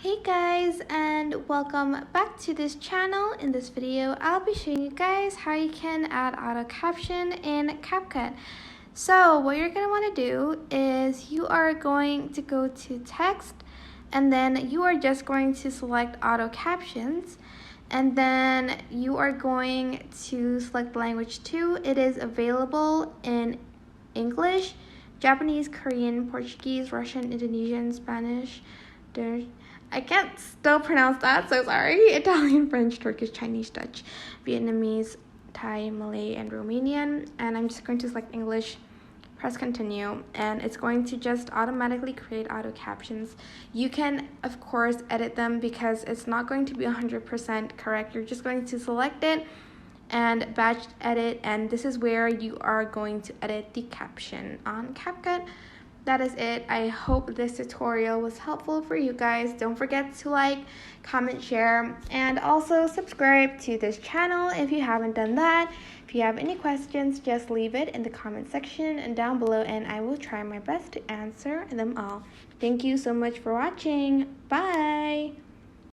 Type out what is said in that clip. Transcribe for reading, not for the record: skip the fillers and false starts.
Hey guys, and welcome back to this channel. In this video I'll be showing you guys how you can add auto caption in CapCut. So what you're going to want to do is you are going to go to text, and then you are just going to select auto captions, and then you are going to select language 2. It is available in English, Japanese, Korean, Portuguese, Russian, Indonesian, Spanish, I can't still pronounce that, so sorry. Italian, French, Turkish, Chinese, Dutch, Vietnamese, Thai, Malay, and Romanian. And I'm just going to select English, press continue, and it's going to just automatically create auto captions. You can, of course, edit them because it's not going to be 100% correct. You're just going to select it and batch edit, and this is where you are going to edit the caption on CapCut. That is it. I hope this tutorial was helpful for you guys. Don't forget to like, comment, share, and also subscribe to this channel if you haven't done that. If you have any questions, just leave it in the comment section and down below, and I will try my best to answer them all. Thank you so much for watching. Bye!